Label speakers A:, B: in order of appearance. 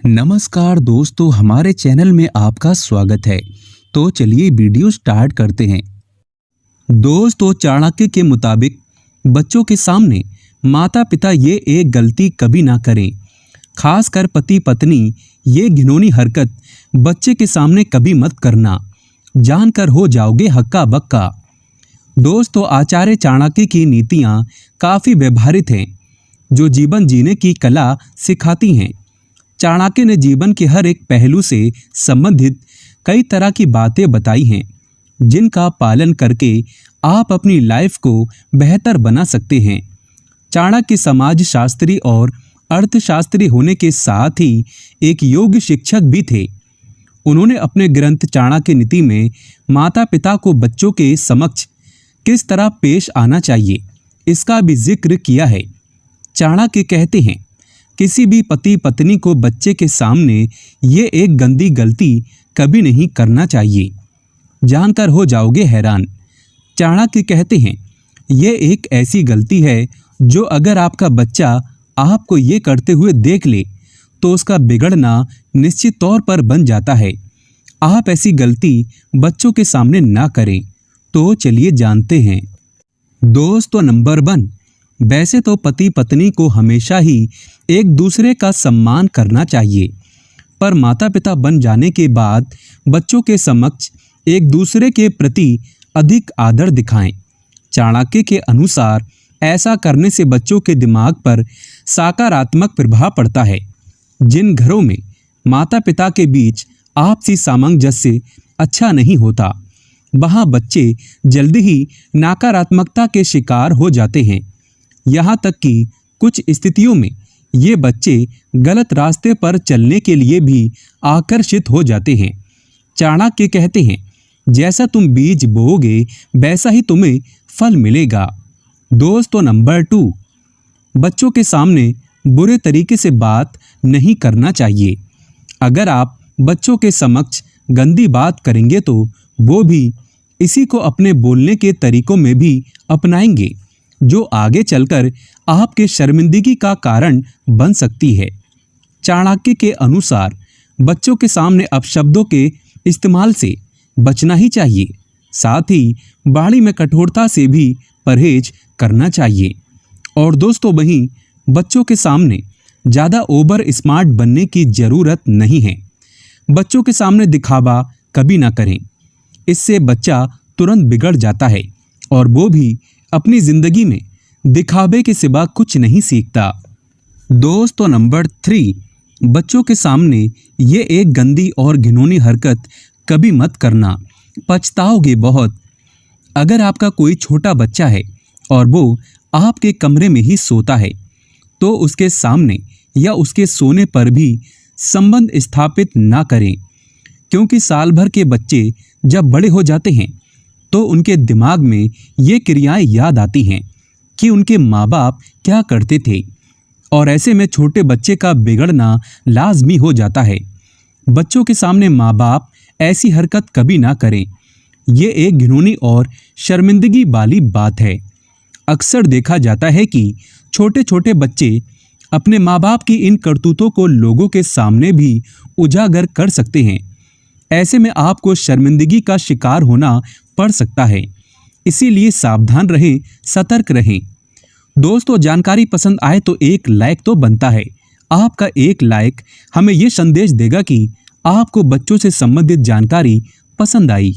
A: नमस्कार दोस्तों, हमारे चैनल में आपका स्वागत है। तो चलिए वीडियो स्टार्ट करते हैं। दोस्तों, चाणक्य के मुताबिक बच्चों के सामने माता पिता ये एक गलती कभी ना करें, खासकर पति पत्नी ये घिनौनी हरकत बच्चे के सामने कभी मत करना, जानकर हो जाओगे हक्का बक्का। दोस्तों, आचार्य चाणक्य की नीतियाँ काफ़ी व्यवहारिक हैं, जो जीवन जीने की कला सिखाती हैं। चाणक्य ने जीवन के हर एक पहलू से संबंधित कई तरह की बातें बताई हैं, जिनका पालन करके आप अपनी लाइफ को बेहतर बना सकते हैं। चाणक्य समाजशास्त्री और अर्थशास्त्री होने के साथ ही एक योग शिक्षक भी थे। उन्होंने अपने ग्रंथ चाणक्य नीति में माता पिता को बच्चों के समक्ष किस तरह पेश आना चाहिए, इसका भी जिक्र किया है। चाणक्य कहते हैं, किसी भी पति पत्नी को बच्चे के सामने ये एक गंदी गलती कभी नहीं करना चाहिए, जानकर हो जाओगे हैरान। चाणक्य कहते हैं, ये एक ऐसी गलती है जो अगर आपका बच्चा आपको ये करते हुए देख ले तो उसका बिगड़ना निश्चित तौर पर बन जाता है। आप ऐसी गलती बच्चों के सामने ना करें। तो चलिए जानते हैं। दोस्तों, नंबर 1, वैसे तो पति पत्नी को हमेशा ही एक दूसरे का सम्मान करना चाहिए, पर माता पिता बन जाने के बाद बच्चों के समक्ष एक दूसरे के प्रति अधिक आदर दिखाएं। चाणक्य के अनुसार ऐसा करने से बच्चों के दिमाग पर सकारात्मक प्रभाव पड़ता है। जिन घरों में माता पिता के बीच आपसी सामंजस्य अच्छा नहीं होता, वहाँ बच्चे जल्दी ही नकारात्मकता के शिकार हो जाते हैं। यहाँ तक कि कुछ स्थितियों में ये बच्चे गलत रास्ते पर चलने के लिए भी आकर्षित हो जाते हैं। चाणक्य कहते हैं, जैसा तुम बीज बोओगे वैसा ही तुम्हें फल मिलेगा। दोस्तों, नंबर 2, बच्चों के सामने बुरे तरीके से बात नहीं करना चाहिए। अगर आप बच्चों के समक्ष गंदी बात करेंगे तो वो भी इसी को अपने बोलने के तरीकों में भी अपनाएंगे, जो आगे चलकर आपके शर्मिंदगी का कारण बन सकती है। चाणक्य के अनुसार बच्चों के सामने अपशब्दों के इस्तेमाल से बचना ही चाहिए, साथ ही वाणी में कठोरता से भी परहेज करना चाहिए। और दोस्तों, वहीं बच्चों के सामने ज़्यादा ओवर स्मार्ट बनने की ज़रूरत नहीं है। बच्चों के सामने दिखावा कभी ना करें, इससे बच्चा तुरंत बिगड़ जाता है और वो भी अपनी जिंदगी में दिखावे के सिवा कुछ नहीं सीखता। दोस्तों, नंबर 3, बच्चों के सामने ये एक गंदी और घिनौनी हरकत कभी मत करना, पछताओगे बहुत। अगर आपका कोई छोटा बच्चा है और वो आपके कमरे में ही सोता है, तो उसके सामने या उसके सोने पर भी संबंध स्थापित ना करें, क्योंकि साल भर के बच्चे जब बड़े हो जाते हैं तो उनके दिमाग में ये क्रियाएं याद आती हैं कि उनके माँ बाप क्या करते थे, और ऐसे में छोटे बच्चे का बिगड़ना लाजमी हो जाता है। बच्चों के सामने माँ बाप ऐसी हरकत कभी ना करें। ये एक घिनौनी और शर्मिंदगी वाली बात है। अक्सर देखा जाता है कि छोटे छोटे बच्चे अपने माँ बाप की इन करतूतों को लोगों के सामने भी उजागर कर सकते हैं। ऐसे में आपको शर्मिंदगी का शिकार होना पड़ सकता है, इसीलिए सावधान रहें, सतर्क रहें। दोस्तों, जानकारी पसंद आए तो एक लाइक तो बनता है। आपका एक लाइक हमें ये संदेश देगा कि आपको बच्चों से संबंधित जानकारी पसंद आई।